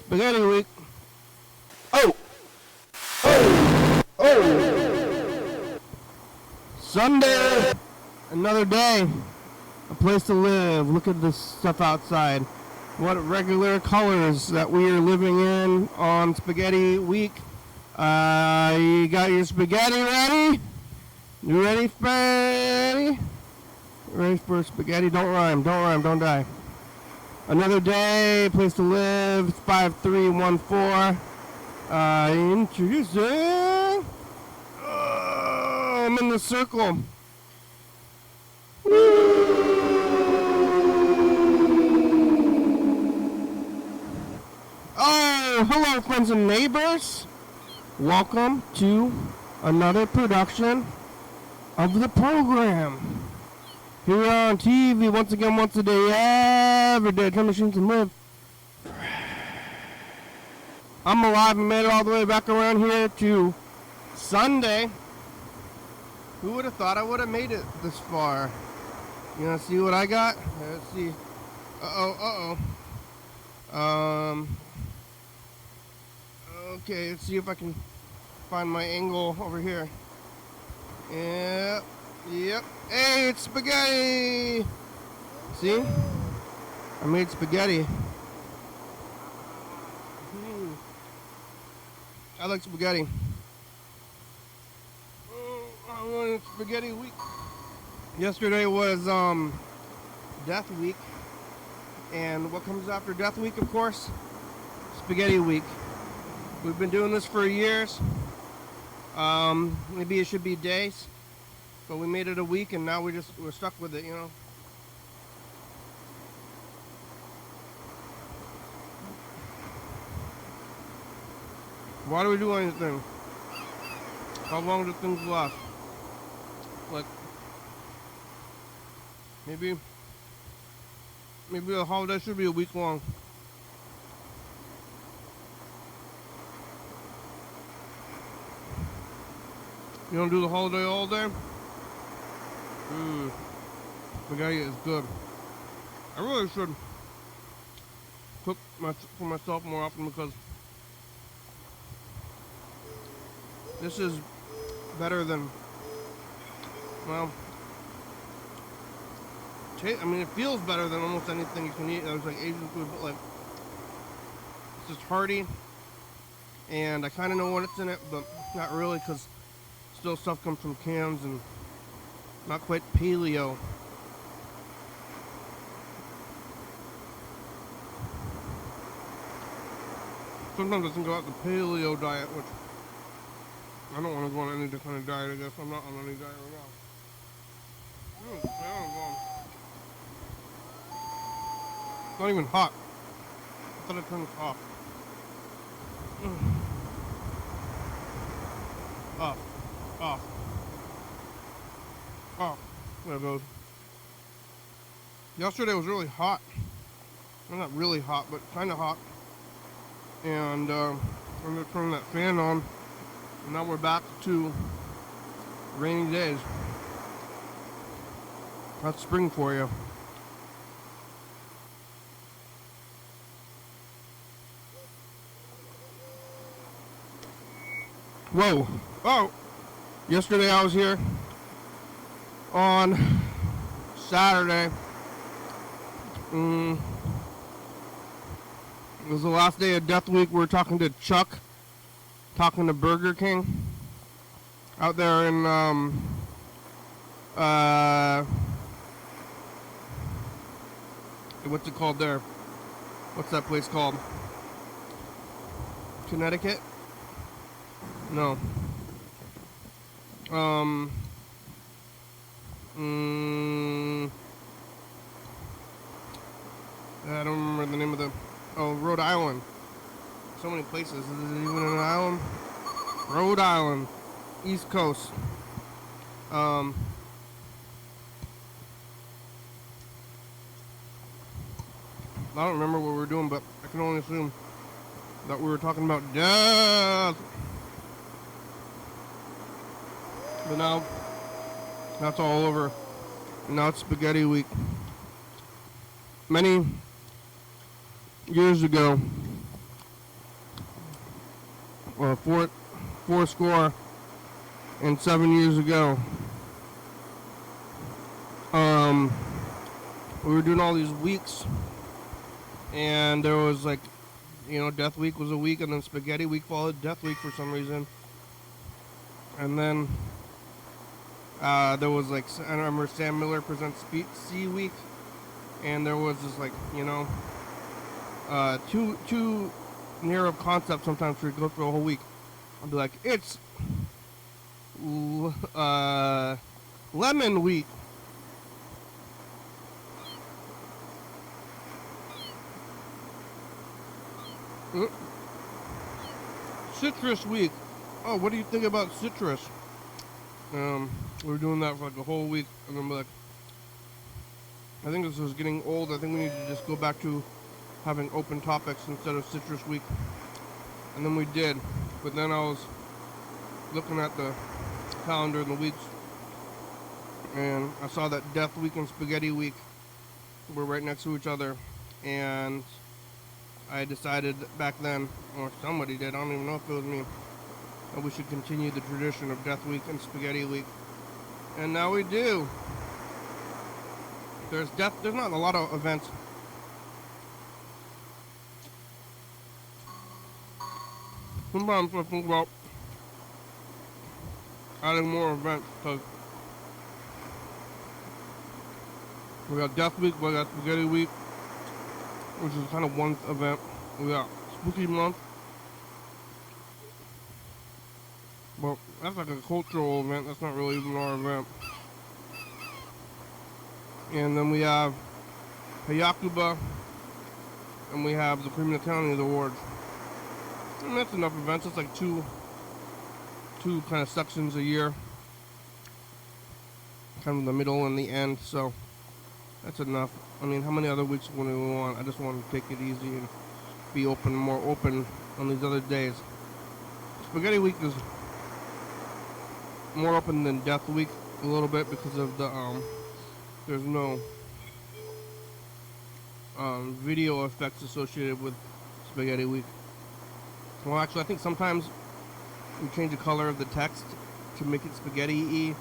Spaghetti week. Oh! Oh! Oh! Sunday! Another day. A place to live. Look at this stuff outside. What regular colors that we are living in on Spaghetti week. You got your spaghetti ready? You ready, Spaghetti? Ready for spaghetti? Don't rhyme, don't die. Another day, place to live, 5314. Introducing. I'm in the circle. Oh, hello, friends and neighbors. Welcome to another production of the program. Here on TV, once again, once a day, every day. Time machines and live. I'm alive and made it all the way back around here to Sunday. Who would have thought I would have made it this far? You want to see what I got? Let's see. Okay, let's see if I can find my angle over here. Yep. Hey, it's spaghetti! See? I made spaghetti. I like spaghetti. I wanted spaghetti week. Yesterday was Death Week. And what comes after Death Week, of course? Spaghetti week. We've been doing this for years. Maybe it should be days. But we made it a week and now we're stuck with it, you know. Why do we do anything? How long do things last? Like, maybe the holiday should be a week long. You don't do the holiday all day? Spaghetti is good. I really should cook for myself more often because this is better than, well, I mean, it feels better than almost anything you can eat. There's like Asian food, but like, it's just hearty, and I kind of know what's in it, but not really because still stuff comes from cans and not quite paleo. Sometimes I think about the paleo diet, which I don't want to go on any kind of diet, I guess. I'm not on any diet right now. It's not even hot. I thought I turned this off. Off. There it goes. Yesterday was really hot. Well, not really hot, but kind of hot. And I'm going to turn that fan on. And now we're back to rainy days. That's spring for you. Whoa. Oh. Yesterday I was here on Saturday. It was the last day of Death Week. We were talking to Chuck, talking to Burger King out there in what's it called there? What's that place called? Connecticut? No. I don't remember the name of the... Oh, Rhode Island. So many places. Is it even an island? Rhode Island. East Coast. I don't remember what we were doing, but I can only assume that we were talking about death. But now, that's all over. And now it's spaghetti week. Many years ago, or four score and 7 years ago, we were doing all these weeks, and there was like, Death Week was a week, and then Spaghetti Week followed Death Week for some reason, and then there was like, I remember Sam Miller presents C Week, and there was this like, two narrow concepts sometimes we go through a whole week. I'll be like, it's Lemon Week. Citrus Week. Oh, what do you think about citrus? We were doing that for like a whole week, and then like, I think this is getting old. I think we need to just go back to having open topics instead of Citrus Week. And then we did, but then I was looking at the calendar in the weeks, and I saw that Death Week and Spaghetti Week were right next to each other, and I decided back then, or somebody did, I don't even know if it was me, that we should continue the tradition of Death Week and Spaghetti Week. And now we do. There's not a lot of events. Sometimes I think about adding more events, because we got Death Week, we got Spaghetti Week, which is kind of one event. We got Spooky Month. Well, that's like a cultural event. That's not really even our event. And then we have Hayakuba, and we have the Cream of the County Awards. And that's enough events. It's like two kind of sections a year, kind of the middle and the end. So that's enough. I mean, how many other weeks would we want? I just want to take it easy and be more open on these other days. Spaghetti Week is more open than Death Week a little bit because of the there's no video effects associated with Spaghetti Week. Well, actually, I think sometimes we change the color of the text to make it spaghetti-y,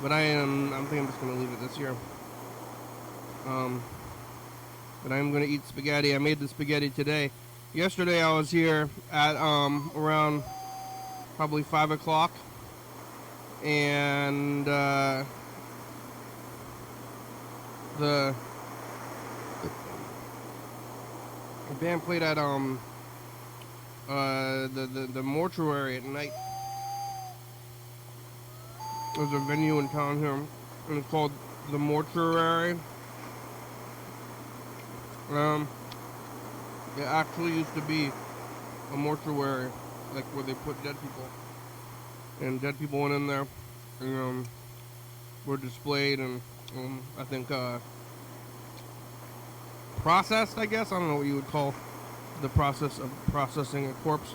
but I'm thinking I'm just gonna leave it this year. But I'm gonna eat spaghetti. I made the spaghetti today. Yesterday I was here at around probably 5 o'clock, and the band played at the mortuary at night. There's a venue in town here, and it's called the Mortuary. It actually used to be a mortuary, like where they put dead people, and dead people went in there and were displayed and I think processed, I guess. I don't know what you would call the process of processing a corpse,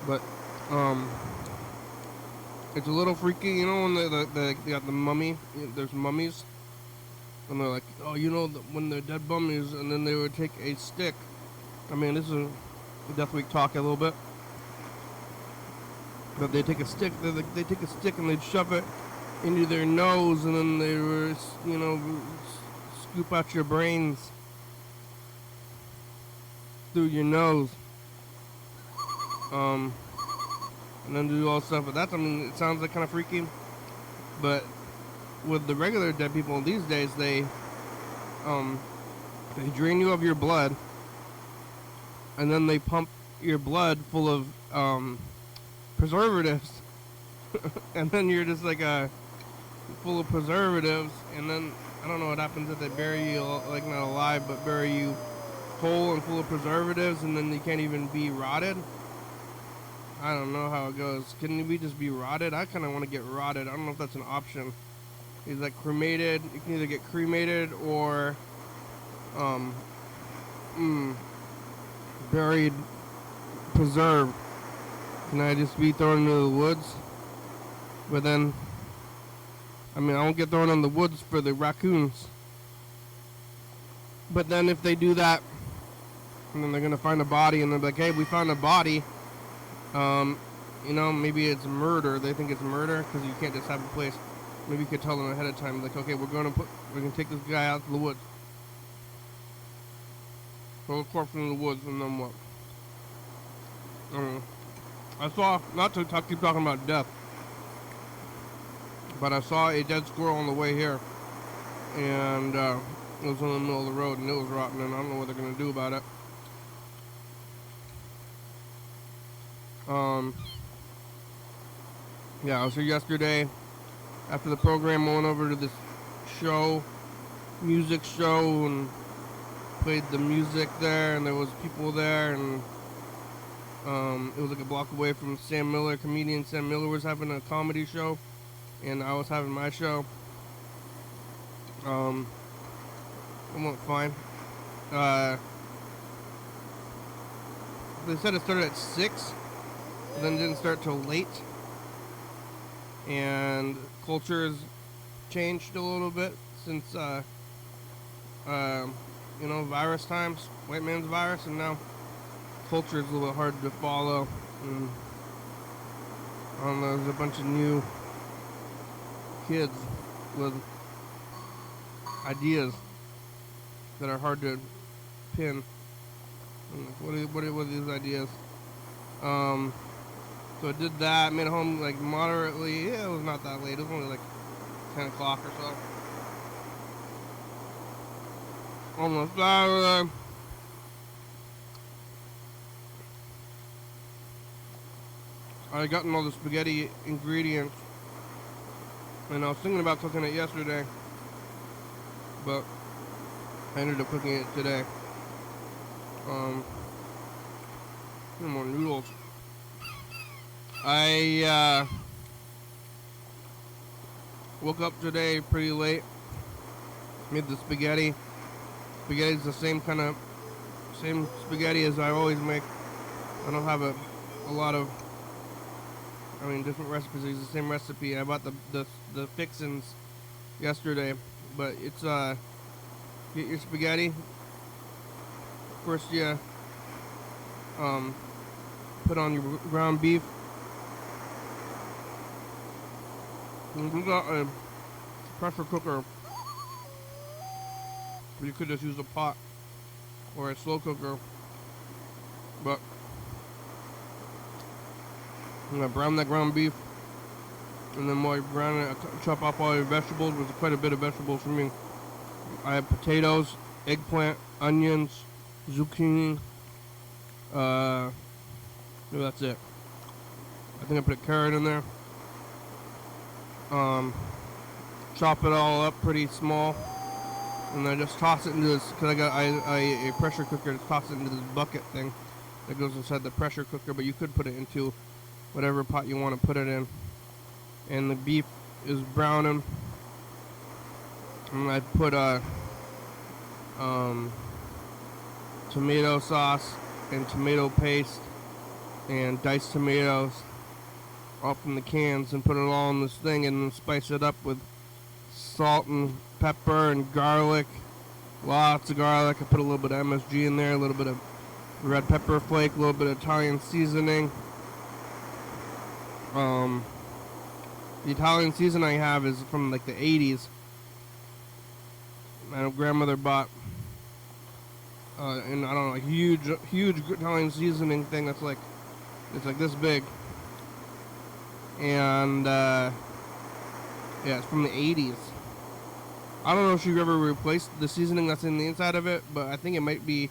but it's a little freaky, you know, when they got the mummy. There's mummies, and they're like, oh, you know, when they're dead mummies, and then they would take a stick. I mean, this is a Death Week talk a little bit, but they take a stick. They take a stick and they'd shove it into their nose, and then they were, you know, scoop out your brains through your nose, and then do all stuff. But that's, I mean, it sounds like kind of freaky. But with the regular dead people these days, they drain you of your blood, and then they pump your blood full of preservatives, and then you're just like full of preservatives, and then I don't know what happens if they bury you, like not alive, but bury you whole and full of preservatives, and then you can't even be rotted. I don't know how it goes. Can we just be rotted? I kind of want to get rotted. I don't know if that's an option. It's like cremated. You can either get cremated or buried, preserved. Can I just be thrown into the woods? But then, I mean, I won't get thrown in the woods for the raccoons. But then if they do that And then they're gonna find a body, and they're like, "Hey, we found a body. Maybe it's murder. They think it's murder because you can't just have a place. Maybe you could tell them ahead of time, like, okay, we're gonna take this guy out to the woods, throw a corpse in the woods, and then what? I don't know. I saw, not to keep talking about death, but I saw a dead squirrel on the way here, and it was in the middle of the road, and it was rotten, and I don't know what they're gonna do about it. Yeah, I was here yesterday. After the program, I went over to this music show, and played the music there, and there was people there, and it was like a block away from Sam Miller. Comedian Sam Miller was having a comedy show, and I was having my show. It went fine. They said it started at 6, but then didn't start till late. And culture has changed a little bit since, virus times, white man's virus, and now culture is a little bit hard to follow. And there's a bunch of new kids with ideas that are hard to pin. What are these ideas? So I did that, made it home like moderately. Yeah, it was not that late. It was only like 10 o'clock or so. Almost. I gotten all the spaghetti ingredients, and I was thinking about cooking it yesterday, but I ended up cooking it today. More noodles. I woke up today pretty late. Made the spaghetti. Spaghetti's the same spaghetti as I always make. I don't have a lot of, different recipes. It's the same recipe. I bought the fixins yesterday, but it's get your spaghetti. First, you put on your ground beef. We got a pressure cooker, but you could just use a pot or a slow cooker. But I'm gonna brown that ground beef, and then while you brown it, I chop up all your vegetables. There's quite a bit of vegetables for me. I have potatoes, eggplant, onions, zucchini. Maybe that's it. I think I put a carrot in there. Chop it all up pretty small, and then just toss it into this, because I got a pressure cooker, to toss it into this bucket thing that goes inside the pressure cooker, but you could put it into whatever pot you want to put it in. And the beef is browning, and I put tomato sauce and tomato paste and diced tomatoes off in the cans, and put it all in this thing, and then spice it up with salt and pepper and garlic, lots of garlic. I put a little bit of MSG in there, a little bit of red pepper flake, a little bit of Italian seasoning. The Italian seasoning I have is from like the 80s. My grandmother bought and I don't know, a huge Italian seasoning thing that's like, it's like this big. And yeah, it's from the 80s. I don't know if you've ever replaced the seasoning that's in the inside of it, but I think it might be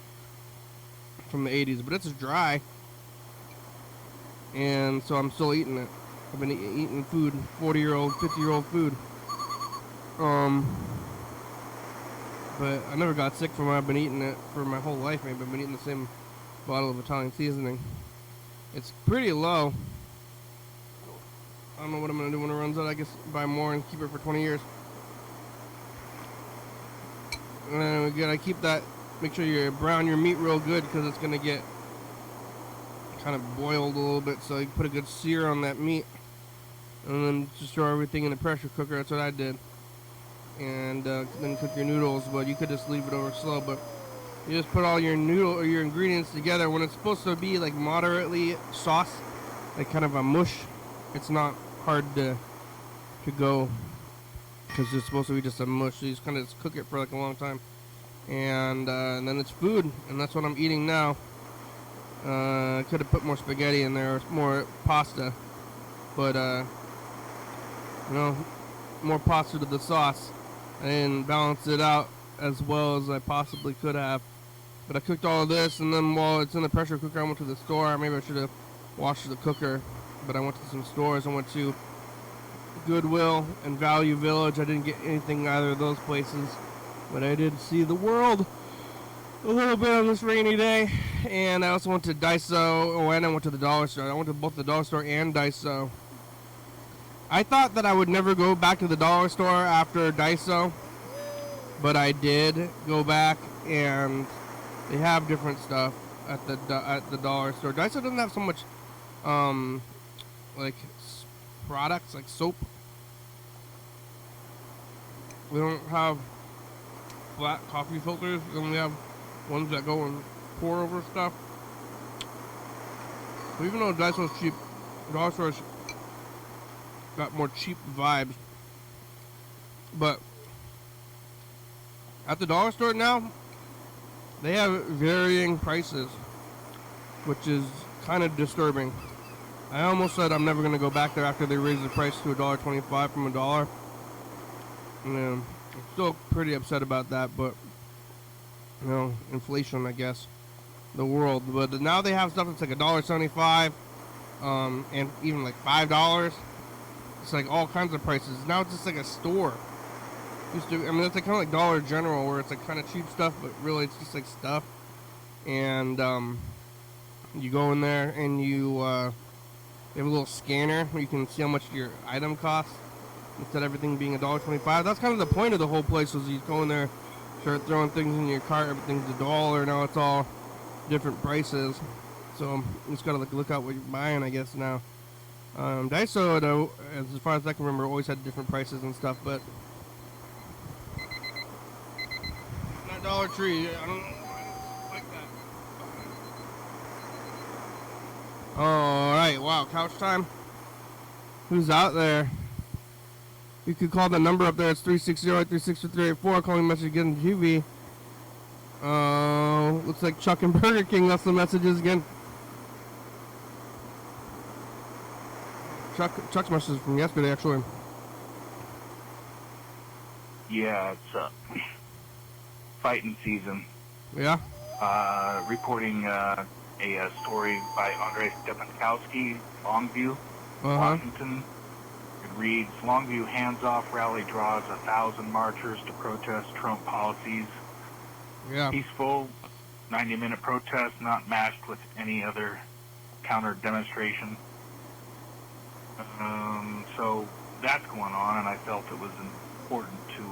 from the 80s. But it's dry, and so I'm still eating it. I've been eating food, 40-year-old, 50-year-old food. But I never got sick from it. I've been eating it for my whole life. Maybe I've been eating the same bottle of Italian seasoning. It's pretty low. I don't know what I'm going to do when it runs out. I guess buy more and keep it for 20 years. And we gotta keep that, make sure you brown your meat real good, because it's going to get kind of boiled a little bit. So you put a good sear on that meat, and then just throw everything in the pressure cooker. That's what I did. And then cook your noodles, but you could just leave it over slow. But You just put all your noodle or your ingredients together. When it's supposed to be like moderately sauce, like kind of a mush, it's not hard to go because it's supposed to be just a mush. So you just kind of cook it for like a long time, and then it's food, and that's what I'm eating now. I could have put more spaghetti in there, or more pasta, but more pasta to the sauce. I didn't balance it out as well as I possibly could have. But I cooked all of this, and then while it's in the pressure cooker, I went to the store. Maybe I should have washed the cooker, but I went to some stores. I went to Goodwill and Value Village. I didn't get anything either of those places, but I did see the world a little bit on this rainy day. And I also went to Daiso. Oh, and I went to the dollar store. I went to both the dollar store and Daiso. I thought that I would never go back to the dollar store after Daiso, but I did go back, and they have different stuff at the dollar store. Daiso doesn't have so much like products like soap. We don't have flat coffee filters. We only have ones that go and pour over stuff. So even though Daiso's cheap, the dollar store's got more cheap vibes. But at the dollar store now, they have varying prices, which is kind of disturbing. I almost said I'm never going to go back there after they raise the price to $1.25 from $1. I'm still pretty upset about that, but inflation, I guess, the world. But now they have stuff that's like $1.75, and even like $5. It's like all kinds of prices. Now it's just like a store. It's like kind of like Dollar General, where it's like kind of cheap stuff, but really it's just like stuff. And you go in there and you have a little scanner where you can see how much your item costs, instead of everything being $1.25. That's kind of the point of the whole place, is you go in there, start throwing things in your cart, everything's $1. Now it's all different prices. So you just gotta look out what you're buying, I guess, now. Daiso, though, as far as I can remember, always had different prices and stuff, but not Dollar Tree. I don't know why I like that. Alright, wow, couch time. Who's out there? You could call the number up there. It's 360-363-84. Calling message again TV. Looks like Chuck and Burger King left some messages again. Chuck's message from yesterday, actually. Yeah, it's fighting season. Yeah? Reporting a story by Andrei Stepankowski, Longview, Washington. It reads, Longview hands-off rally draws 1,000 marchers to protest Trump policies. Yeah. Peaceful, 90-minute protest not matched with any other counter-demonstration. So that's going on, and I felt it was important to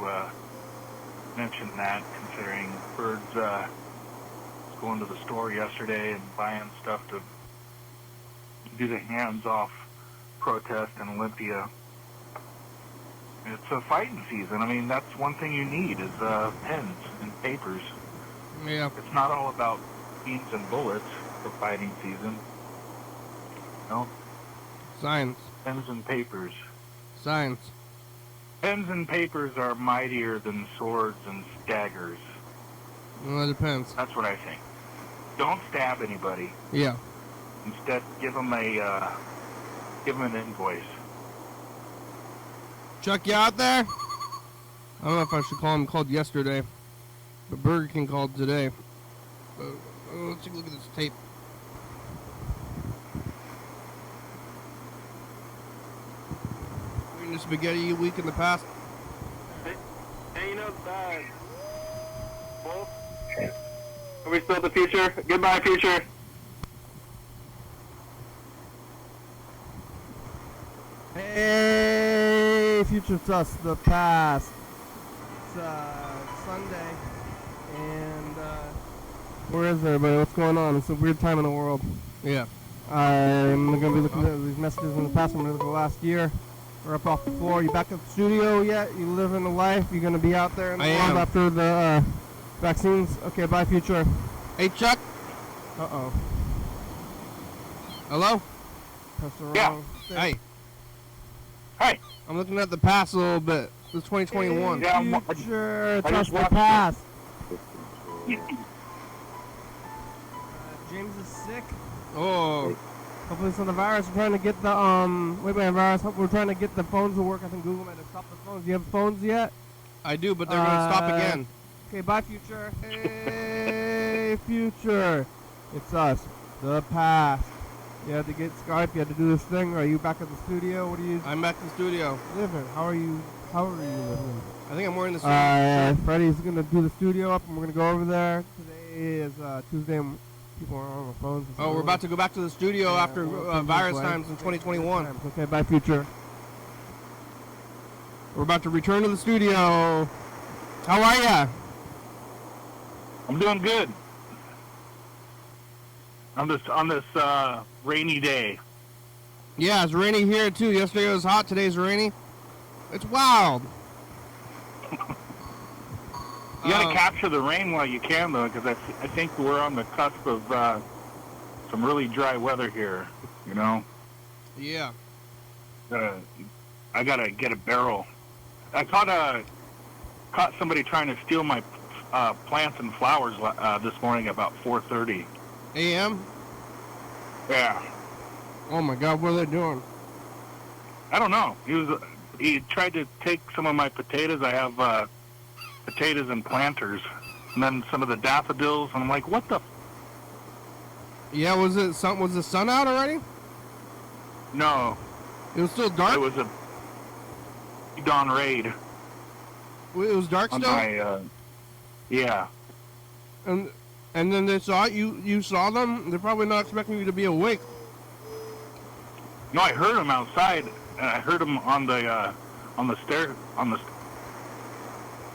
mention that, considering Bird's was going to the store yesterday and buying stuff to do the hands-off protest in Olympia. It's a fighting season. I mean, that's one thing you need is pens and papers. Yeah. It's not all about beans and bullets for fighting season. No. Science. Pens and papers. Science. Pens and papers are mightier than swords and daggers. Well, it depends. That's what I think. Don't stab anybody. Yeah. Instead, give them an invoice. Chuck, you out there? I don't know if I should call him. Called yesterday, but Burger King called today. Let's take a look at this tape. Eating a spaghetti week in the past. Hey, Wolf? Are we still the future? Goodbye, future. Hey, future us, the past. It's Sunday, and where is everybody? What's going on? It's a weird time in the world. Yeah. I'm going to be looking at these messages in the past. I'm going to look at the last year. We're up off the floor. You back at the studio yet? You living the life? You going to be out there in the world after the Vaccines. Okay, bye, future. Hey, Chuck. Uh-oh. Hello? Press the wrong thing. Hey. Hey. I'm looking at the past a little bit. It's 2021. Yeah, Future. I just Trust the watched past. James is sick. Oh. Hopefully it's not the virus. We're trying to get the, virus. We're trying to get the phones to work. I think Google might have stopped the phones. Do you have phones yet? I do, but they're going to stop again. Okay, bye, future. Hey, future. It's us. The past. You had to get Skype. You had to do this thing. Are you back at the studio? What are you? I'm back in the studio. Living. How are you living? I think I'm more in the studio. Freddie's going to do the studio up, and we're going to go over there. Today is Tuesday, and people are on the phones. Oh, we're about to go back to the studio after virus times in 2021. Okay, bye, future. We're about to return to the studio. How are ya? I'm doing good. On this rainy day. Yeah, it's rainy here too. Yesterday was hot. Today's rainy. It's wild. You gotta capture the rain while you can, though, because I think we're on the cusp of some really dry weather here. You know. Yeah. I gotta get a barrel. I caught somebody trying to steal my plants and flowers this morning about 4:30 a.m. Yeah. Oh my God, what are they doing? I don't know. He tried to take some of my potatoes. I have potatoes and planters, and then some of the daffodils. And I'm like, what the? Yeah, was the sun out already? No. It was still dark. It was a dawn raid. It was dark still. Yeah. And then they saw you. You saw them. They're probably not expecting you to be awake. No, I heard them outside. And I heard them on the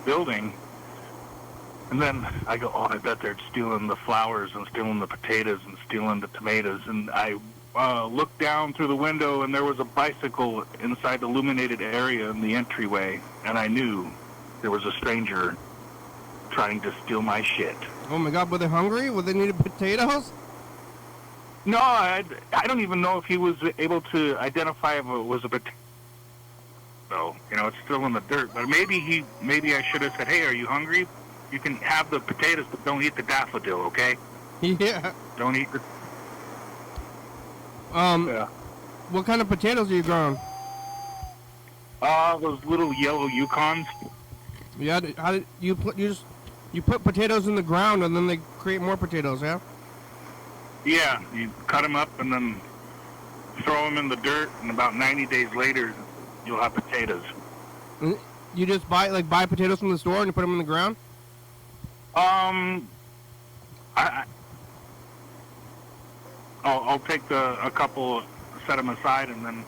building. And then I go, oh, I bet they're stealing the flowers and stealing the potatoes and stealing the tomatoes. And I looked down through the window, and there was a bicycle inside the illuminated area in the entryway. And I knew there was a stranger trying to steal my shit. Oh my God, were they hungry? Were they needed potatoes? No, I don't even know if he was able to identify if it was a potato. So, it's still in the dirt. But maybe I should have said, hey, are you hungry? You can have the potatoes, but don't eat the daffodil, okay? Yeah. Don't eat the... Yeah. What kind of potatoes are you growing? Those little yellow Yukons. Yeah, how did you put potatoes in the ground and then they create more potatoes, yeah? Yeah, you cut them up and then throw them in the dirt, and about 90 days later, you'll have potatoes. You just buy potatoes from the store and you put them in the ground? I'll take a couple, set them aside, and then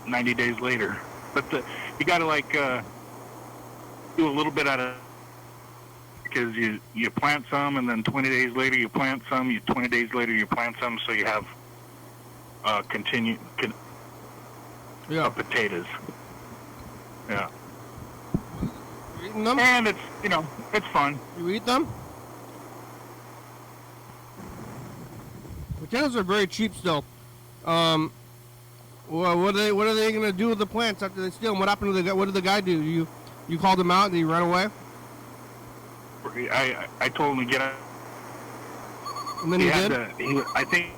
90 days later. But you got to do a little bit at a, because you plant some, and then 20 days later you plant some. 20 days later you plant some, so you have potatoes. Yeah. You eating them? And it's it's fun. You eat them? Potatoes are very cheap still. Well, what are they gonna do with the plants after they steal them? What happened to the guy? What did the guy do? You called him out and he ran away? I told him to get out. And then he did? I think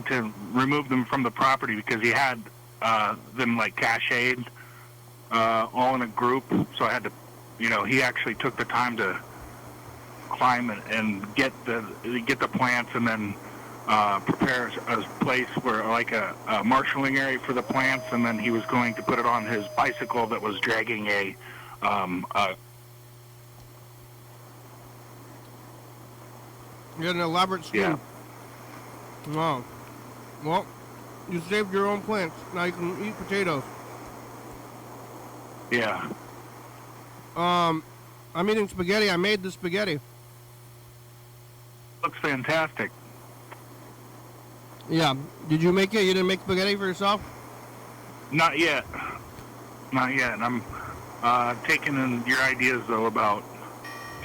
to remove them from the property because he had them like cached all in a group. So I had to, he actually took the time to climb and get the plants and then prepare a place where like a marshalling area for the plants, and then he was going to put it on his bicycle that was dragging a You had an elaborate scheme. Yeah. Wow. Well, you saved your own plants. Now you can eat potatoes. Yeah. I'm eating spaghetti. I made the spaghetti. Looks fantastic. Yeah. Did you make it? You didn't make spaghetti for yourself? Not yet. And I'm taking in your ideas though about.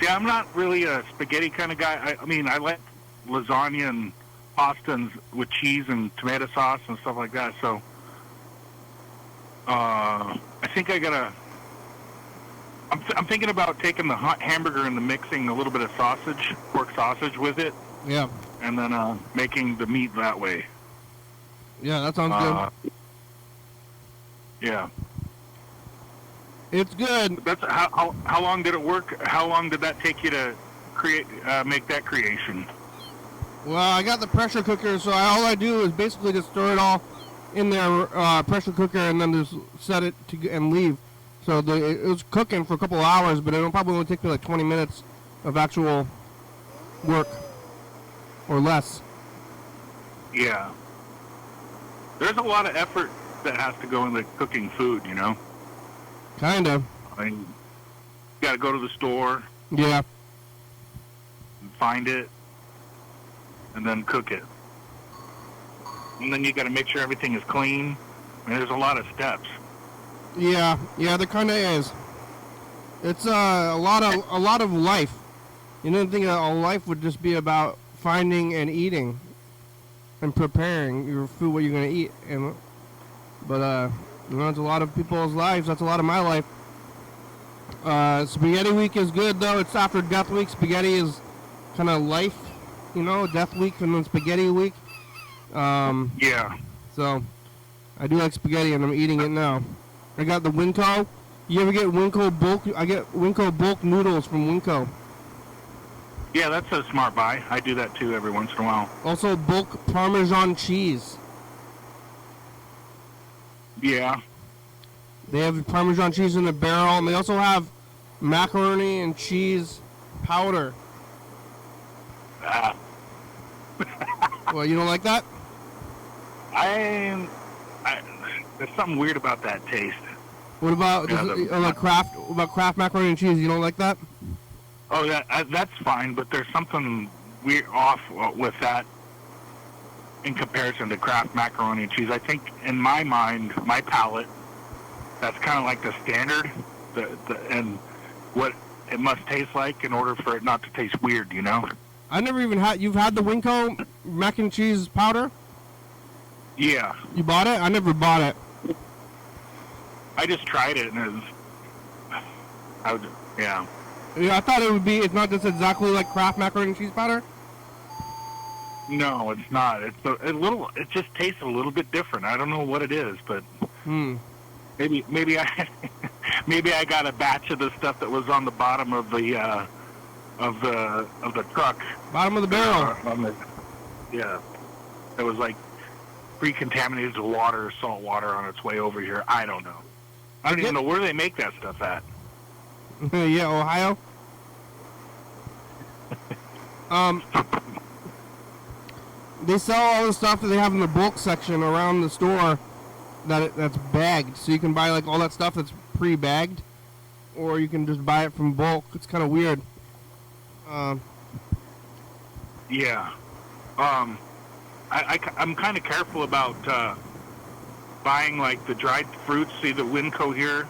See, I'm not really a spaghetti kind of guy. I mean, I like lasagna and pasta with cheese and tomato sauce and stuff like that. So, I think I'm thinking about taking the hamburger and mixing a little bit of sausage, pork sausage with it. Yeah. And then making the meat that way. Yeah, that sounds good. Yeah. It's good. That's how long did it work? How long did that take you to make that creation? Well, I got the pressure cooker, so all I do is basically just throw it all in their pressure cooker and then just set it and leave. So it was cooking for a couple of hours, but it'll probably only take me like 20 minutes of actual work or less. Yeah. There's a lot of effort that has to go into cooking food, you know? Kind of. I mean, you got to go to the store. Yeah. And find it. And then cook it. And then you got to make sure everything is clean. I mean, there's a lot of steps. Yeah, there kind of is. It's a lot of life. You didn't think a life would just be about finding and eating and preparing your food, what you're gonna eat, but it's a lot of people's lives. That's a lot of my life. Spaghetti week is good though. It's after Death Week. Spaghetti is kind of life, Death Week and then Spaghetti Week. Yeah. So I do like spaghetti, and I'm eating it now. I got the Winco. You ever get Winco bulk? I get Winco bulk noodles from Winco. Yeah, that's a smart buy. I do that too every once in a while. Also bulk Parmesan cheese. Yeah. They have Parmesan cheese in a barrel, and they also have macaroni and cheese powder. Well, you don't like that? There's something weird about that taste. What about Kraft macaroni and cheese? You don't like that? Oh, that's fine, but there's something weird off with that in comparison to Kraft macaroni and cheese. I think, in my mind, my palate, that's kind of like the standard, and what it must taste like in order for it not to taste weird, I never even had. You've had the Winco mac and cheese powder? Yeah. You bought it? I never bought it. I just tried it, and yeah. Yeah, I thought it would be. It's not just exactly like Kraft macaroni and cheese powder. No, it's not. It's a little. It just tastes a little bit different. I don't know what it is, but maybe I got a batch of the stuff that was on the bottom of the truck. Bottom of the barrel. Yeah, it was like pre-contaminated water, salt water on its way over here. I don't know. I don't even know where they make that stuff at. Yeah, Ohio. They sell all the stuff that they have in the bulk section around the store that's bagged. So you can buy like all that stuff that's pre-bagged, or you can just buy it from bulk. It's kind of weird. Yeah. I'm kind of careful about buying like the dried fruits. See the Winco here?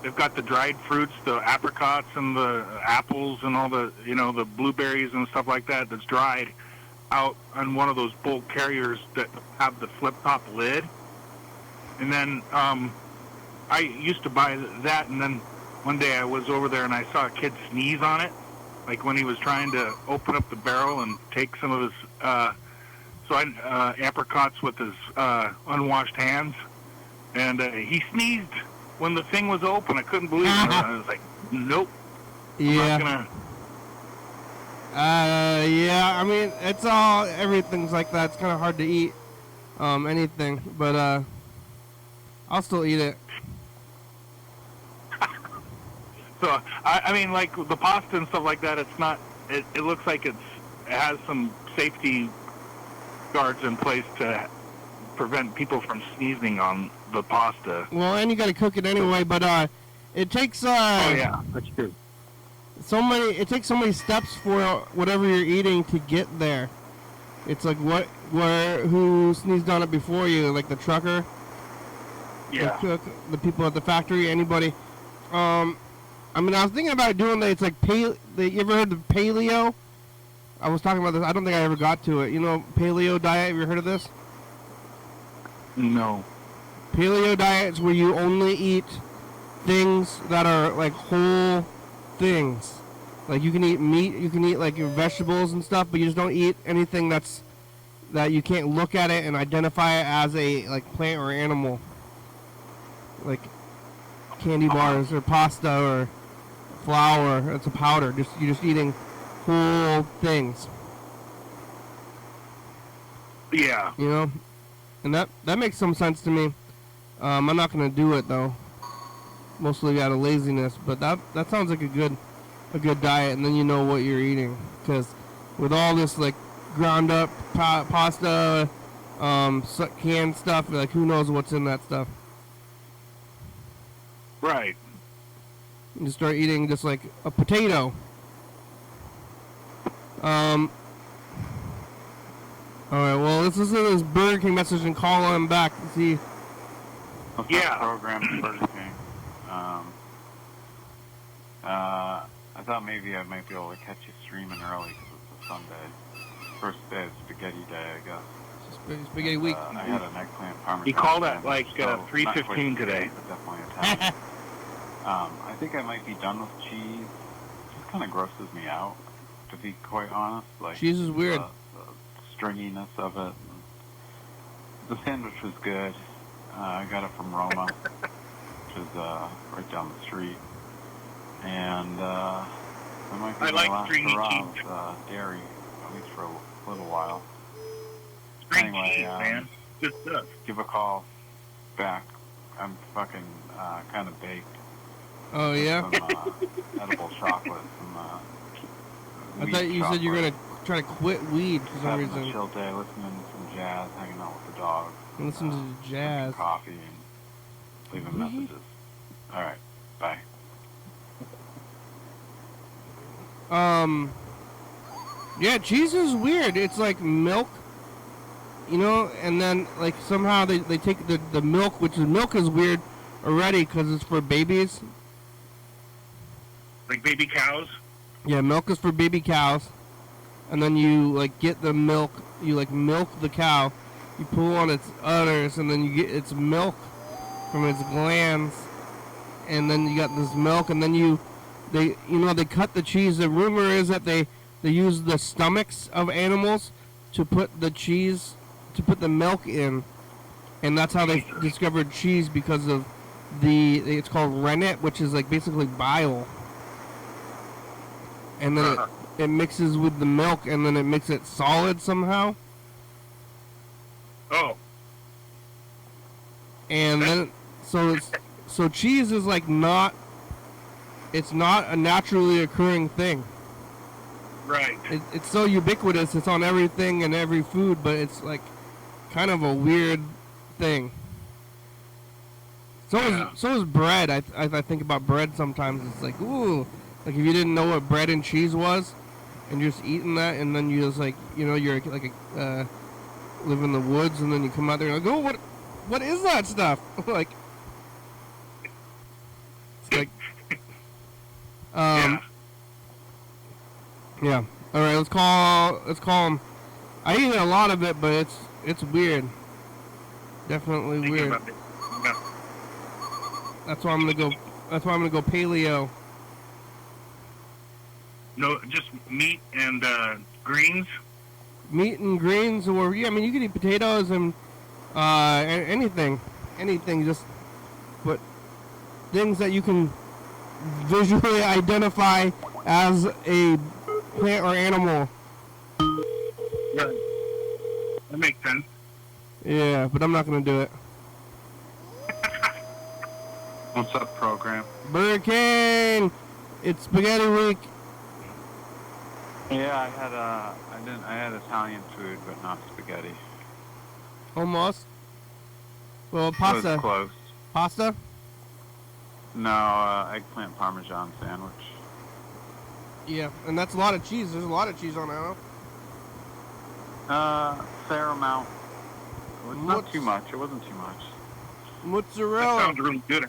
They've got the dried fruits, the apricots and the apples and all the, the blueberries and stuff like that that's dried out on one of those bulk carriers that have the flip-top lid. And then I used to buy that, and then one day I was over there and I saw a kid sneeze on it, like when he was trying to open up the barrel and take some of his apricots with his unwashed hands. And he sneezed when the thing was open. I couldn't believe it. I was like, nope. Yeah. I'm not gonna... Yeah, I mean, everything's like that. It's kind of hard to eat anything, but I'll still eat it. So, I mean, like the pasta and stuff like that, it's not, it looks like it has some safety guards in place to prevent people from sneezing on the pasta. Well, and you got to cook it anyway, but it takes... oh, yeah, that's true. It takes so many steps for whatever you're eating to get there. It's like who sneezed on it before you, like the trucker, yeah, the cook, the people at the factory, anybody. I mean, I was thinking about doing that. It's like you ever heard of paleo? I was talking about this. I don't think I ever got to it. You know, paleo diet. Have you heard of this? No. Paleo diet is where you only eat things that are like whole things. Like you can eat meat, you can eat like your vegetables and stuff, but you just don't eat anything that you can't look at it and identify it as a like plant or animal. Like candy bars or pasta or flour. It's a powder. You're just eating whole things. Yeah. You know, and that makes some sense to me. I'm not gonna do it though, mostly out of laziness. But that sounds like a good diet, and then you know what you're eating. Because with all this like ground up pasta, canned stuff, like who knows what's in that stuff. Right. You start eating just like a potato. All right. Well, let's listen to this Burger King message and call him back and see. Yeah. Program Burger King. I thought maybe I might be able to catch you streaming early because it's a Sunday. First day of spaghetti day, I guess. Spaghetti week. I had an eggplant parmesan. He called at sandwich, like so 3:15 today. But definitely Italian. I think I might be done with cheese. It just kind of grosses me out, to be quite honest. Like Cheese is weird. The stringiness of it. The sandwich was good. I got it from Roma, which is right down the street. And that might be I my like last stringy hurrah cheese. with dairy, at least for a little while. String Anyway, cheese, man. Good stuff. Give a call back. I'm fucking kind of baked. Oh yeah. Some edible chocolate. Some I weed thought you said you were chocolate. gonna try to quit weed for some Having a reason. chill day, listening to some jazz, hanging out with the dog. Listen to drinking jazz. coffee and leaving messages. All right, bye. Yeah, cheese is weird. It's like milk, you know, and then like somehow they take the milk, which is milk is weird already because it's for babies. Like baby cows. Yeah, milk is for baby cows, and then you like get the milk. You like milk the cow. You pull on its udders, and then you get its milk from its glands, and then you got this milk, and then they cut the cheese. The rumor is that they use the stomachs of animals to put the milk in, and that's how they discovered cheese because of it's called rennet, which is like basically bile, and then it mixes with the milk, and then it makes it solid somehow. Oh. And then so cheese is like it's not a naturally occurring thing. Right. It's so ubiquitous. It's on everything and every food, but it's like kind of a weird thing. So is bread. I think about bread sometimes. It's like, ooh, like if you didn't know what bread and cheese was, and you're just eating that, and then you just like, you know, you're like live in the woods, and then you come out there and like, oh, what is that stuff? Like, it's like, yeah. All right, let's call him. I eat a lot of it, but it's weird. Definitely Thinking weird. about it. Yeah. That's why I'm gonna go paleo. No, just meat and greens. Meat and greens, or yeah, I mean you can eat potatoes and anything, just but things that you can visually identify as a plant or animal. Right. That makes sense. Yeah, but I'm not gonna do it. What's up, program? Burger King, it's spaghetti week. Yeah, I had Italian food, but not spaghetti. Almost. Well, It was pasta. close. Pasta? No, eggplant parmesan sandwich. Yeah, and that's a lot of cheese. There's a lot of cheese on that, huh? Fair amount. It was What's- not too much. It wasn't too much. That Mozzarella. sounds really good.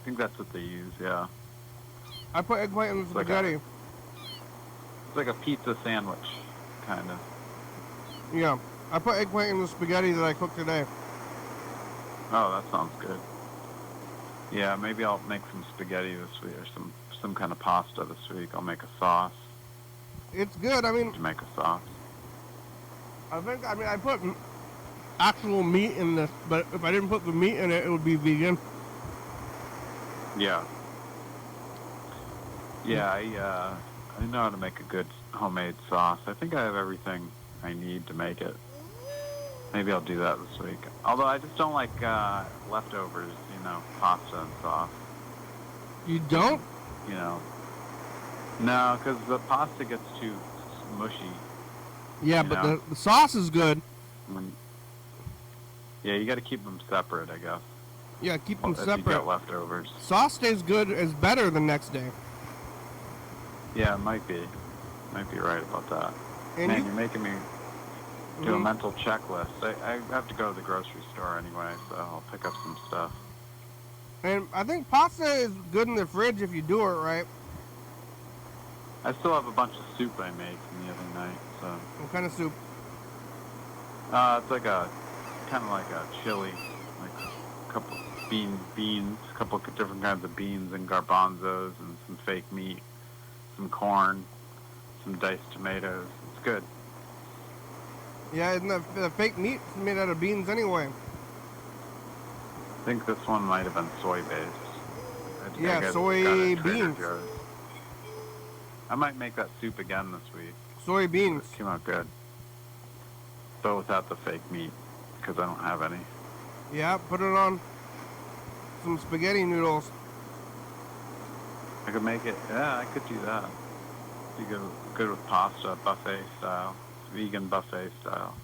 think that's what they use, yeah. I put eggplant in the It's like spaghetti. It's like a pizza sandwich, kind of. Yeah, I put eggplant in the spaghetti that I cooked today. Oh, that sounds good. Yeah, maybe I'll make some spaghetti this week, or some kind of pasta this week. I'll make a sauce It's good. I mean, to make a sauce. I put actual meat in this, but if I didn't put the meat in it, it would be vegan. Yeah. Yeah, I know how to make a good homemade sauce. I think I have everything I need to make it. Maybe I'll do that this week. Although I just don't like leftovers, pasta and sauce. You don't? No, because the pasta gets too mushy. Yeah, You but know? the sauce is good. Yeah, you got to keep them separate, I guess. Yeah, keep them If you separate. got leftovers. Sauce stays good, is better the next day. Yeah, it might be. Might be right about that. And Man, you- you're making me do a mental checklist. I have to go to the grocery store anyway, so I'll pick up some stuff. And I think pasta is good in the fridge if you do it right. I still have a bunch of soup I made from the other night, so What kind of soup? it's like kind of like a chili, like a couple beans, a couple of different kinds of beans and garbanzos and some fake meat, some corn, some diced tomatoes. It's good. Yeah, isn't the fake meat made out of beans anyway? I think this one might have been soy-based. Yeah, I got soy it at Trader beans. Joe's. I might make that soup again this week. Soybeans. It came out good. But without the fake meat, because I don't have any. Yeah, put it on some spaghetti noodles. I could make it, yeah, I could do that. Be good with pasta, buffet style, vegan buffet style.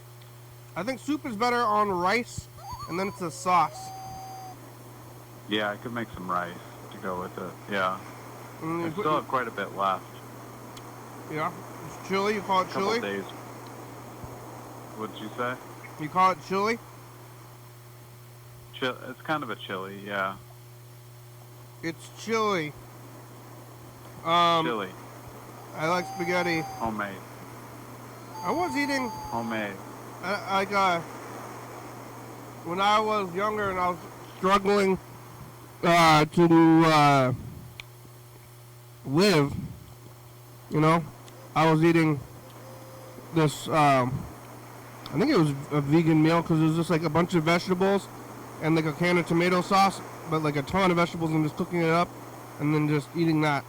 I think soup is better on rice, and then it's a sauce. Yeah, I could make some rice to go with it, yeah. And then I you still have quite a bit left. yeah, it's chili. You call it A couple chili? days. What'd you say? You call it chili? It's kind of a chili, yeah. It's chili. Chili, I like spaghetti. homemade, I was eating homemade. when I was younger and I was struggling to live. I was eating this. I think it was a vegan meal because it was just like a bunch of vegetables and like a can of tomato sauce, but like a ton of vegetables and just cooking it up and then just eating that.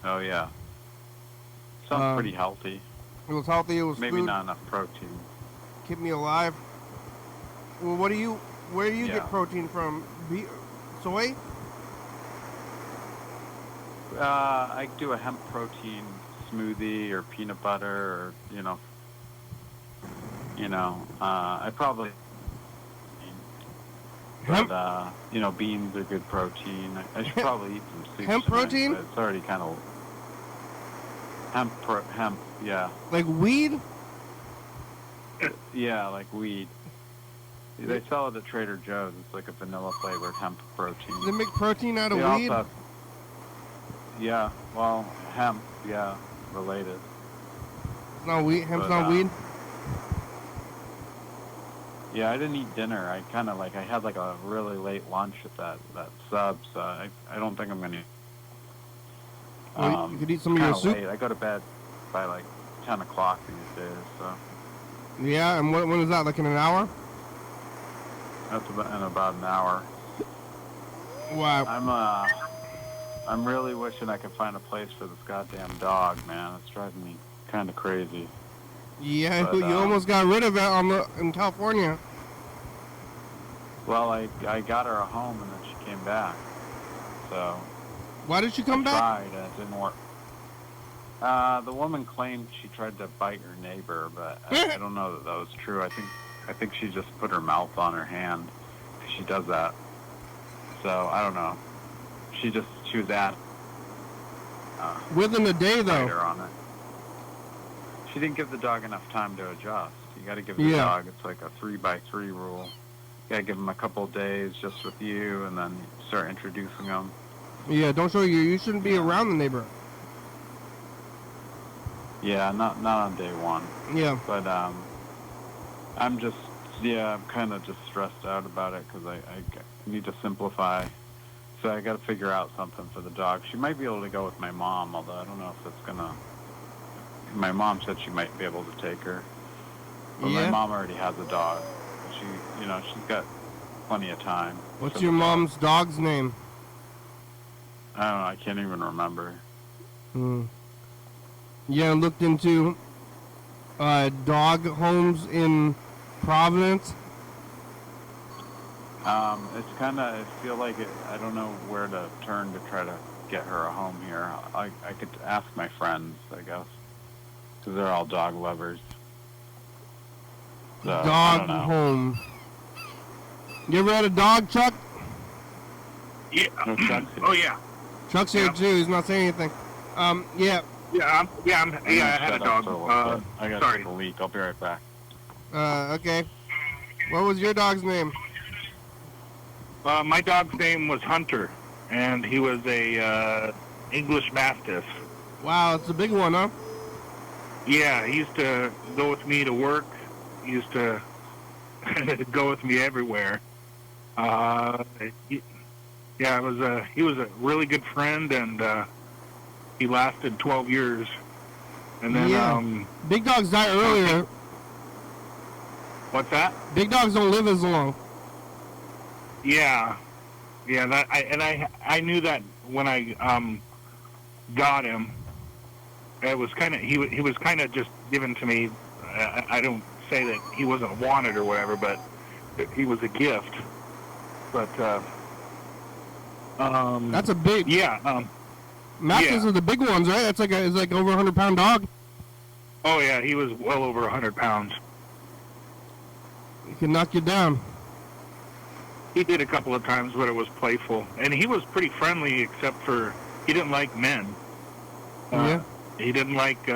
Oh, yeah. Sounds pretty healthy. It was healthy. It was Maybe food. not enough protein. Keep me alive. Well, where do you Yeah. get protein from? Soy? I do a hemp protein smoothie or peanut butter or, I probably, Hemp? but, beans are good protein. I should probably eat some soup Hemp tonight, protein? but it's already kind of, hemp, yeah. Like weed? Yeah, like weed. They sell it at Trader Joe's. It's like a vanilla flavored hemp protein. They make protein out of They weed? also have- yeah, well, hemp, yeah, related. It's not weed. Hemp's But, not weed. Yeah, I didn't eat dinner. I kind of I had like a really late lunch at that sub, so I don't think I'm gonna. Well, you could eat some of your kinda soup. late. I go to bed by like 10 o'clock these days, so Yeah, and when is that? Like in an hour? that's in about an hour. Wow. I'm really wishing I could find a place for this goddamn dog, man. It's driving me kind of crazy. Yeah, But, you almost got rid of it in California. Well, I got her a home and then she came back, so. Why did she come I back? tried and it didn't work. The woman claimed she tried to bite her neighbor, but I don't know that was true. I think she just put her mouth on her hand. She does that. So I don't know. She was at Within a day, though. bite her on it. She didn't give the dog enough time to adjust. You got to give the Yeah. dog. It's like a 3x3 rule. gotta give them a couple of days just with you, and then start introducing them. Yeah, don't show you. You shouldn't be around the neighborhood. Yeah, not on day one. Yeah. But I'm just, I'm kind of just stressed out about it because I need to simplify. So I got to figure out something for the dog. She might be able to go with my mom, although I don't know if it's gonna. My mom said she might be able to take her. But Yeah. my mom already has a dog. She, she's got plenty of time. What's your mom's dog's name? I don't know. I can't even remember. Yeah, looked into dog homes in Providence. It's kind of, I feel like I don't know where to turn to try to get her a home here. I could ask my friends, I guess, because they're all dog lovers. So, Dog home. You ever had a dog, Chuck? Yeah. No, Chuck's here. Oh yeah. Chuck's here too. He's not saying anything. Yeah. Yeah. I had a dog. I got sorry. a leak. I'll be right back. Okay. What was your dog's name? My dog's name was Hunter, and he was a English Mastiff. Wow, it's a big one, huh? Yeah, he used to go with me to work. He used to go with me everywhere. He was a really good friend, and he lasted 12 years. And then, big dogs die earlier. What's that? Big dogs don't live as long. Yeah. I knew that when I got him. It was kind of he was kind of just given to me. I don't say that he wasn't wanted or whatever, but he was a gift. But that's a big. Yeah. Mastiffs are the big ones, right? It's like over 100-pound dog. Oh yeah, he was well over 100 pounds. He can knock you down. He did a couple of times, but it was playful, and he was pretty friendly, except for he didn't like men. Yeah. He didn't like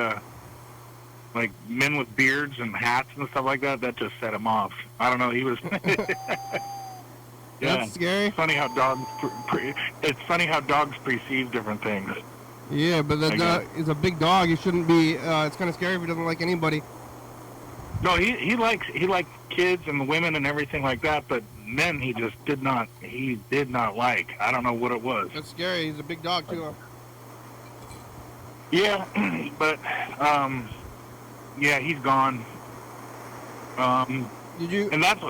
men with beards and hats and stuff like that. That just set him off. I don't know. He was. Yeah. That's scary. It's funny how dogs. It's funny how dogs perceive different things. Yeah, but that is a big dog. He shouldn't be. It's kind of scary if he doesn't like anybody. No, he likes kids and women and everything like that, but men he just did not like. I don't know what it was. That's scary. He's a big dog too. Huh? Yeah, but yeah, he's gone. Did you? And that's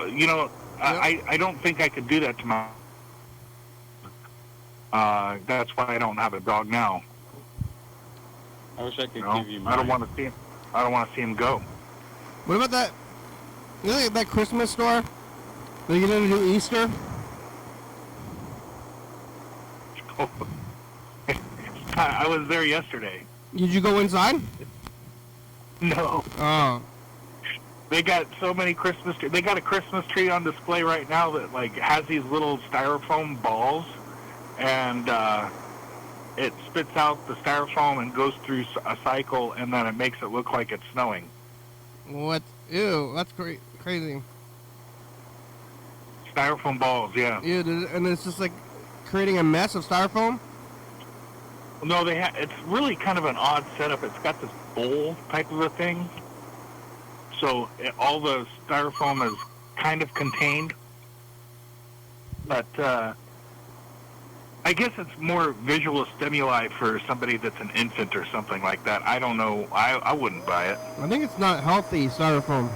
I don't think I could do that to my. That's why I don't have a dog now. I wish I could give you mine. I don't want to see him. I don't want to see him go. What about that? You know that Christmas store? They get into do Easter. I was there yesterday. Did you go inside? No. Oh. They got so many Christmas trees. They got a Christmas tree on display right now that has these little styrofoam balls, and it spits out the styrofoam and goes through a cycle, and then it makes it look like it's snowing. What? Ew, that's crazy. Styrofoam balls, yeah. Yeah, and it's just like creating a mess of styrofoam? No, it's really kind of an odd setup. It's got this bowl type of a thing. So all the styrofoam is kind of contained. But I guess it's more visual stimuli for somebody that's an infant or something like that. I don't know. I wouldn't buy it. I think it's not healthy, styrofoam.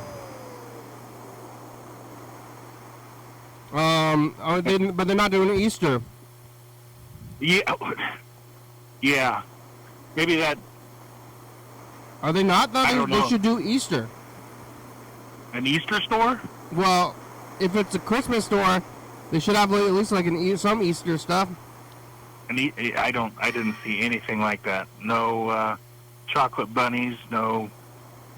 But they're not doing Easter. Yeah. Yeah. Maybe that. Are they not? I don't They know. should do Easter. An Easter store? Well, if it's a Christmas store, they should have at least some Easter stuff. I didn't see anything like that. No chocolate bunnies. No.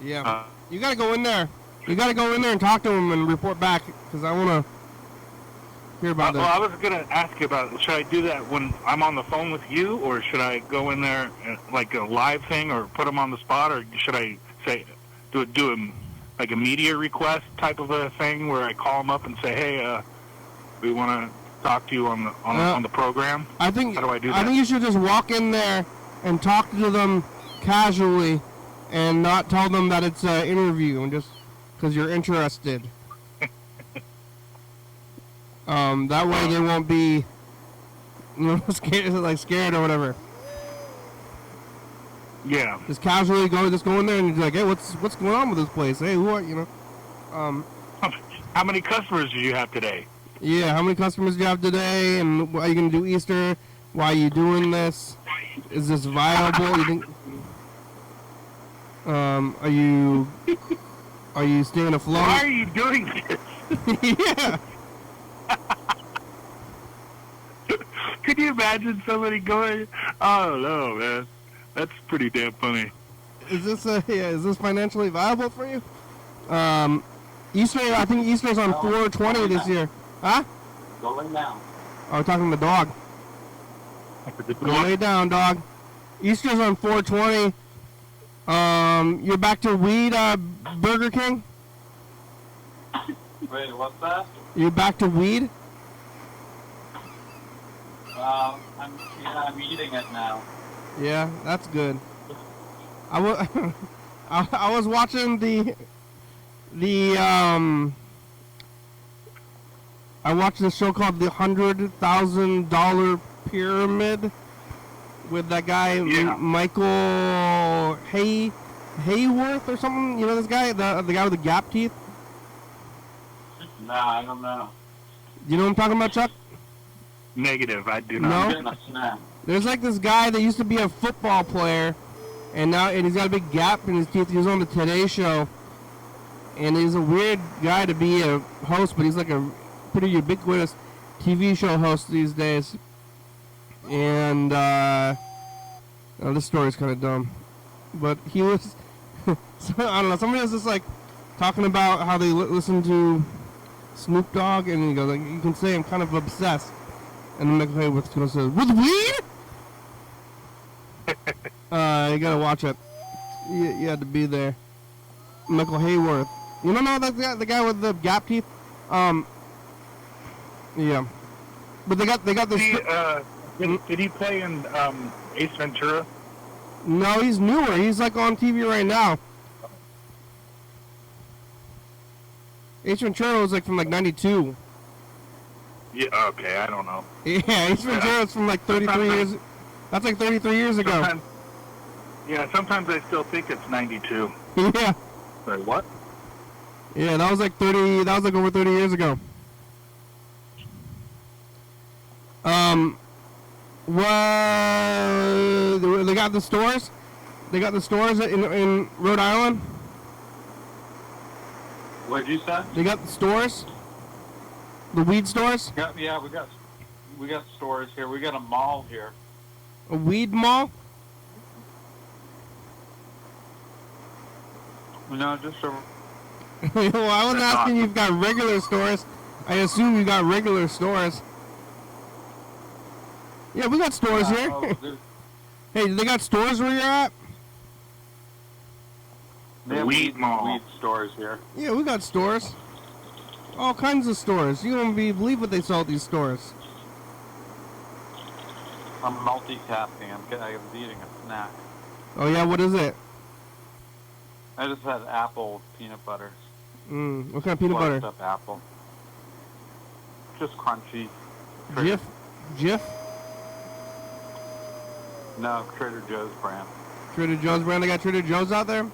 Yeah. You gotta go in there. You gotta go in there and talk to them and report back, because I wanna hear about that. Well, I was gonna ask you about it. Should I do that when I'm on the phone with you, or should I go in there like a live thing, or put them on the spot, or should I say do like a media request type of a thing where I call them up and say, hey, we want to talk to you on the program? I think, how do I do that? I think you should just walk in there and talk to them casually and not tell them that it's an interview, and just because you're interested. That way they won't be, scared or whatever. Yeah. Just casually go in there and be like, hey, what's going on with this place? Hey, who are How many customers do you have today? Yeah, how many customers do you have today, and are you gonna do Easter? Why are you doing this? Is this viable? You think? Are you staying afloat? Why are you doing this? Yeah. Could you imagine somebody going, oh no, man, that's pretty damn funny. Is this financially viable for you? Easter, I think Easter's on 4/20 this year. Huh? Go lay down. Oh, we're talking to the dog. Go lay down, dog. Easter's on 4/20. You're back to weed, Burger King? Wait, what's that? You're back to weed? I'm eating it now. Yeah, that's good. I was watching I watched this show called The $100,000 Pyramid with that guy Michael Hayworth or something. You know this guy, the guy with the gap teeth. Nah, I don't know. You know what I'm talking about, Chuck? Negative, I do not. No. There's like this guy that used to be a football player, and he's got a big gap in his teeth. He was on the Today Show, and he's a weird guy to be a host, but he's like a pretty ubiquitous TV show host these days. And this story's kind of dumb, but he was so, I don't know. Somebody was just like talking about how they listen to Snoop Dogg, and he goes like, you can say I'm kind of obsessed. And then Michael Hayworth goes, with weed? You gotta watch it. You had to be there. Michael Hayworth. You don't know that the guy with the gap teeth? Yeah. But they got this. Did he play in Ace Ventura? No, he's newer. He's like on TV right now. Ace Ventura was like from like 92. Yeah, okay, I don't know. Yeah, Ace Ventura's from like 33 years. That's like 33 years ago. Sometimes I still think it's 92. Yeah. Sorry, what? Yeah, that was like over 30 years ago. What? They got the stores? They got the stores in Rhode Island? What'd you say? They got the stores? The weed stores? Yeah, we got stores here. We got a mall here. A weed mall? No, just a... Well, I was asking you if you've got regular stores. I assume you got regular stores. Yeah, we got stores here. Hey, they got stores where you're at? They have weed mall. Weed stores here. Yeah, we got stores. All kinds of stores. You don't believe what they sell at these stores. I'm multitasking. I was eating a snack. Oh yeah, what is it? I just had apple peanut butter. What kind of peanut butter? Up apple. Just crunchy. Jif? No, Trader Joe's brand. Trader Joe's brand? They got Trader Joe's out there?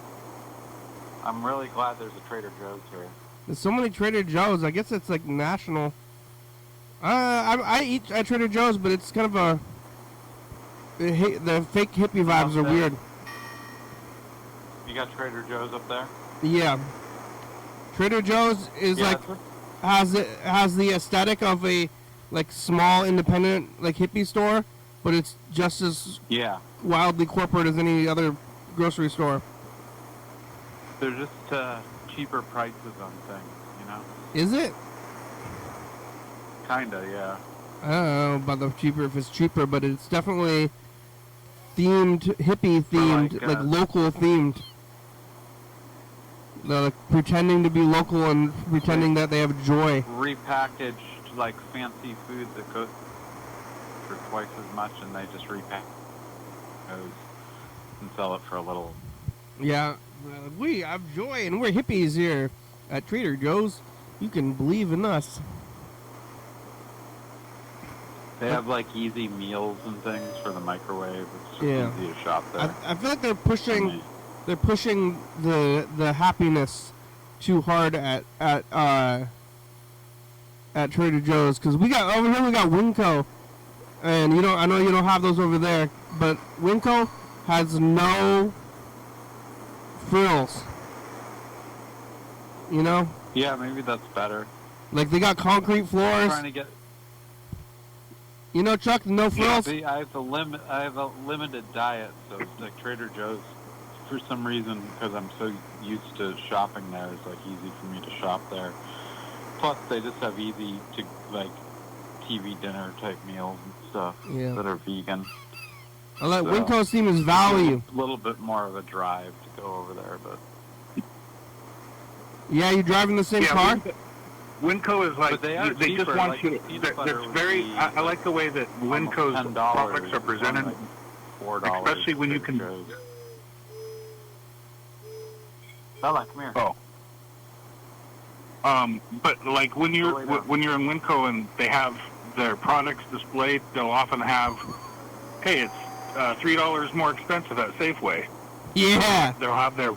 I'm really glad there's a Trader Joe's here. There's so many Trader Joe's. I guess it's like national. I eat at Trader Joe's, but it's kind of the fake hippie vibes are weird. You got Trader Joe's up there? Yeah. Trader Joe's is has the aesthetic of a like small independent like hippie store, but it's just as wildly corporate as any other grocery store. They're just cheaper prices on things, you know? Is it? Kinda, yeah. I don't know about the cheaper if it's cheaper, but it's definitely themed, hippie themed, like local themed. They're like pretending to be local and pretending that they have joy. Repackaged like fancy food that goes for twice as much, and they just repackage those and sell it for a little. Yeah, we have joy and we're hippies here at Trader Joe's. You can believe in us. They have like easy meals and things for the microwave. It's just easy to shop there. I feel like they're pushing the happiness too hard at Trader Joe's, because we got over here we got Winco, and I know you don't have those over there, but Winco has no frills. You know? Yeah, maybe that's better. Like they got concrete floors. I'm trying to get. You know, Chuck, no frills. See, I have a limited diet, so it's like Trader Joe's, for some reason, because I'm so used to shopping there, it's like easy for me to shop there. Plus, they just have easy to like TV dinner type meals and stuff that are vegan. I like Winco's theme is value. A little bit more of a drive to go over there, but yeah, you driving the same car? Winco is like, they just want like you to, there's very, I like the way that Winco's products are presented, like $4, especially when you can, Bella, come here. But like when you're in Winco and they have their products displayed, they'll often have, hey, it's $3 more expensive at Safeway. Yeah. They'll have their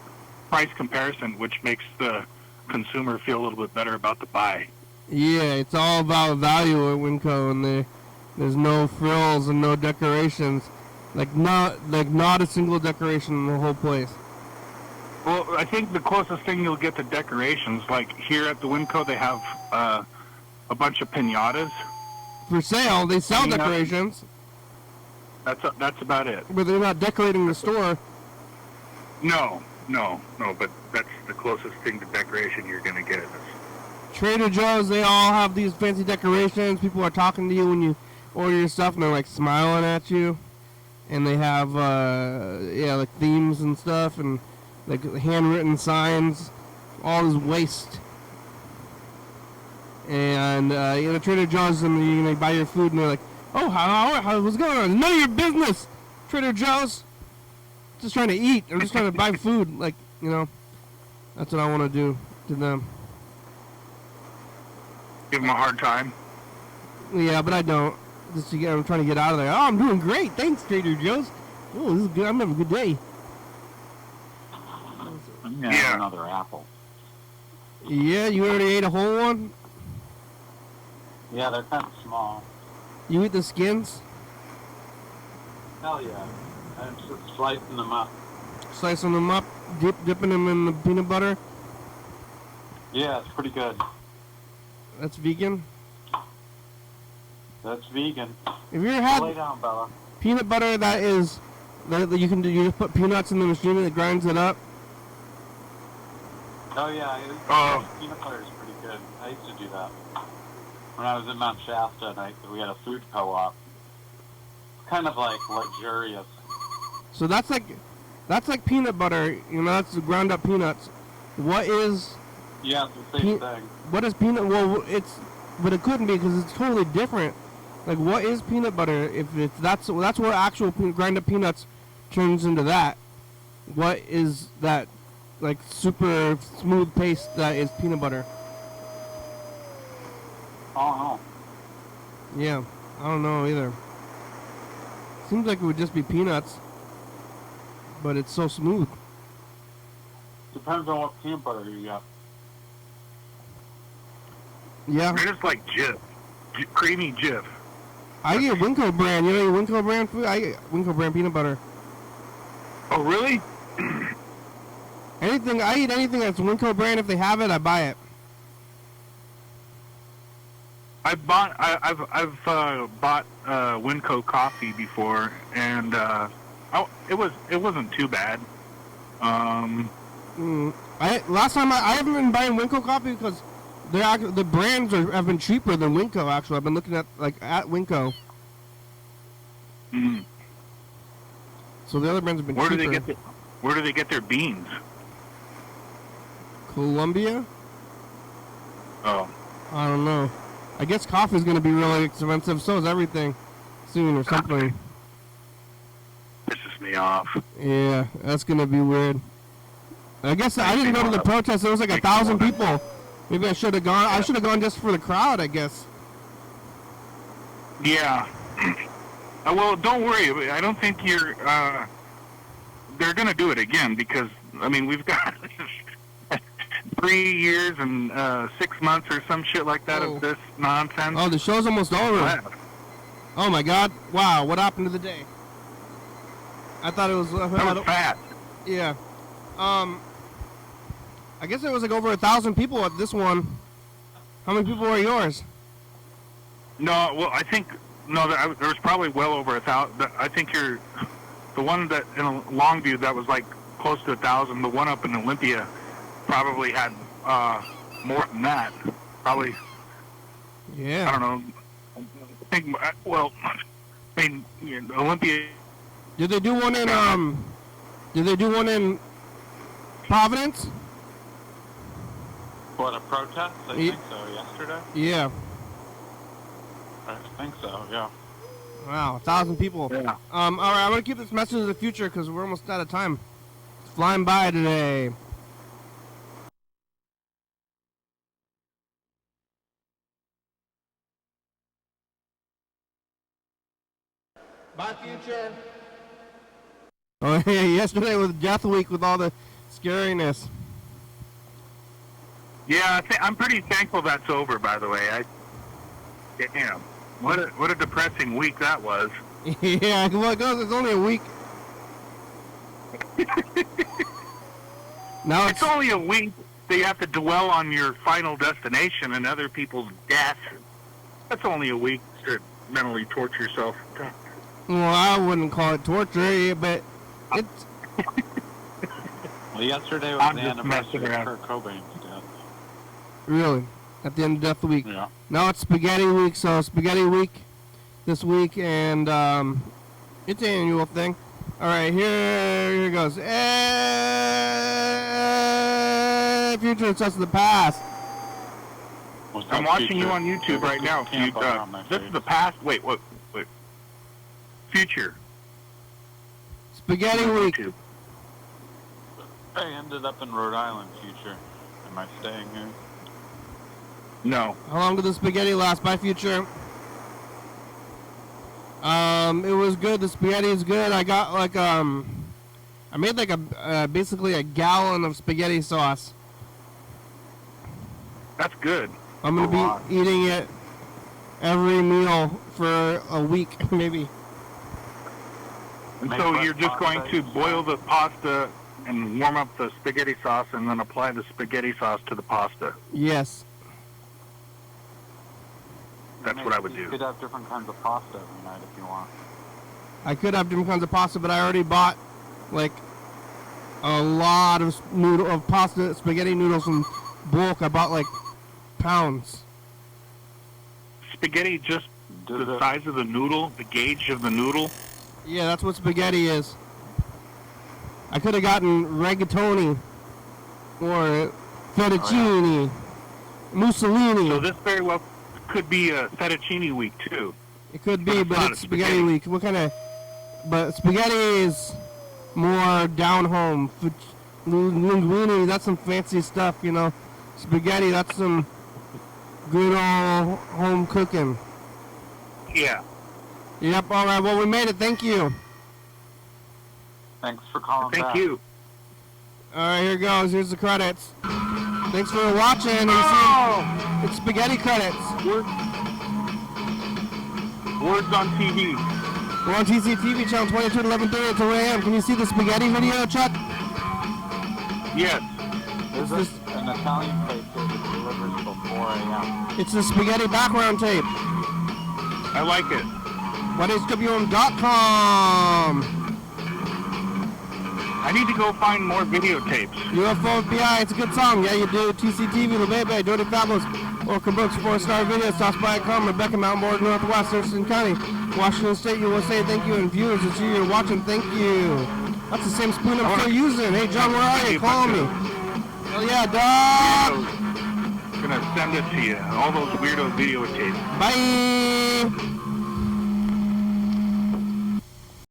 price comparison, which makes the consumer feel a little bit better about the buy. Yeah, it's all about value at Winco, and there's no frills and no decorations, like not a single decoration in the whole place. Well, I think the closest thing you'll get to decorations, like here at the Winco, they have a bunch of piñatas for sale. They sell decorations. That's about it. But they're not decorating the store. No, but that's the closest thing to decoration you're going to get. Trader Joe's, they all have these fancy decorations. People are talking to you when you order your stuff, and they're like smiling at you. And they have, like themes and stuff, and like handwritten signs. All this waste. And Trader Joe's, and you buy your food, and they're like, "Oh, how what's going on? None of your business, Trader Joe's. Just trying to eat. I'm just trying to buy food. Like, that's what I want to do to them." Give them a hard time. Yeah, but I don't. I'm trying to get out of there. Oh, I'm doing great. Thanks, Trader Joe's. Oh, this is good. I'm having a good day. I'm gonna have another apple. Yeah, you already ate a whole one? Yeah, they're kind of small. You eat the skins? Hell yeah. I'm just slicing them up. Slicing them up, dipping them in the peanut butter? Yeah, it's pretty good. That's vegan? That's vegan. Have you ever had lay down, Bella. Peanut butter that you can do? You just put peanuts in the machine and it grinds it up? Oh yeah, peanut butter is pretty good. I used to do that when I was in Mount Shasta, and we had a food co-op. Kind of like luxurious. So that's like peanut butter. That's the ground up peanuts. What is? Yeah, it's the same thing. What is peanut? Well, but it couldn't be because it's totally different. Like, what is peanut butter? If that's where actual ground up peanuts turns into that. What is that? Like super smooth paste that is peanut butter. Oh no. Yeah, I don't know either. Seems like it would just be peanuts, but it's so smooth. Depends on what peanut butter you got. Yeah. They're just like Jif. Creamy Jif. I get Winco brand. You know your Winco brand food? I get Winco brand peanut butter. Oh, really? I eat anything that's Winco brand. If they have it, I buy it. I've bought Winco coffee before, and it wasn't too bad. Last time I haven't been buying Winco coffee because the brands have been cheaper than Winco. Actually, I've been looking at Winco. Mm. So the other brands have been cheaper. Where do they get their beans? Colombia? Oh. I don't know. I guess coffee's gonna be really expensive. So is everything soon or something. Pisses me off. Yeah, that's gonna be weird. I guess I didn't go to the protest. There was like 1,000 people. Maybe I should have gone. I should have gone just for the crowd, I guess. Yeah. Well, don't worry. I don't think you're. They're going to do it again because I mean we've got 3 years and 6 months or some shit like that of this nonsense. Oh, the show's almost over. Oh my God! Wow, what happened to the day? I thought it was. That was fast. Yeah. I guess there was like over 1,000 people at this one. How many people were yours? No, well, I think there was probably well over 1,000. I think you're the one that in Longview that was like close to 1,000. The one up in Olympia probably had more than that. Probably. Yeah. I don't know. I think. Well, I mean, Olympia. Did they do one in Did they do one in Providence? What, a protest? I think so, yesterday? Yeah. I think so, yeah. Wow, 1,000 people. Yeah. All right, I'm gonna keep this message to the future because we're almost out of time. It's flying by today. Bye, future. Oh yeah, yesterday was Death Week with all the scariness. Yeah, I'm pretty thankful that's over. By the way, damn, what a depressing week that was. Yeah, well, it's only a week. Now it's only a week that you have to dwell on your final destination and other people's death. That's only a week to mentally torture yourself. Well, I wouldn't call it torture, but it's. Well, yesterday was the anniversary of Kurt Cobain's death. Really? At the end of Death Week? Yeah. Now it's Spaghetti Week, so Spaghetti Week this week, and it's an annual thing. All right, here goes. Future and such of the past. I'm watching you on YouTube right now. This is the past. Wait. Future. Spaghetti Week. YouTube. I ended up in Rhode Island, Future. Am I staying here? No. How long did the spaghetti last? Bye, Future. It was good. The spaghetti is good. I got like I made like basically a gallon of spaghetti sauce. That's good. I'm gonna be eating it every meal for a week, maybe. And so you're just going to boil the pasta and warm up the spaghetti sauce and then apply the spaghetti sauce to the pasta. Yes. That's what I would do. You could have different kinds of pasta every night if you want. I could have different kinds of pasta, but I already bought like a lot of pasta, spaghetti noodles in bulk. I bought like pounds. Spaghetti just the size of the noodle, the gauge of the noodle? Yeah, that's what spaghetti is. I could have gotten rigatoni or fettuccine, Mussolini. So this very well could be a fettuccine week too. It could be, but it's spaghetti week. What kind of? But spaghetti is more down home. Linguine, that's some fancy stuff, you know. Spaghetti, that's some good old home cooking. Yeah. Yep. All right. Well, we made it. Thank you. Thanks for calling back. Thank you. All right. Here goes. Here's the credits. Thanks for watching. And it's spaghetti credits. Words on TV. We're on TCTV channel 22 to 11:30 until 8 a.m. Can you see the spaghetti video, Chuck? Yes. There's an Italian place that delivers till 4 a.m. It's the spaghetti background tape. I like it. YDHWM.com. I need to go find more videotapes. UFO FBI, it's a good song. Yeah, you do. TCTV, La Bebe, Dirty Fabulous, Orca Books, 4-star video, Stops by Com, Rebecca Mountain Board, Northwest, Thurston County, Washington State. You will say thank you, and viewers, it's you you're watching, thank you. That's the same spoon I'm still using. Hey, John, where are you? Call me. Hell yeah. Yeah, dog. Gonna send it to you. All those weirdo videotapes. Bye.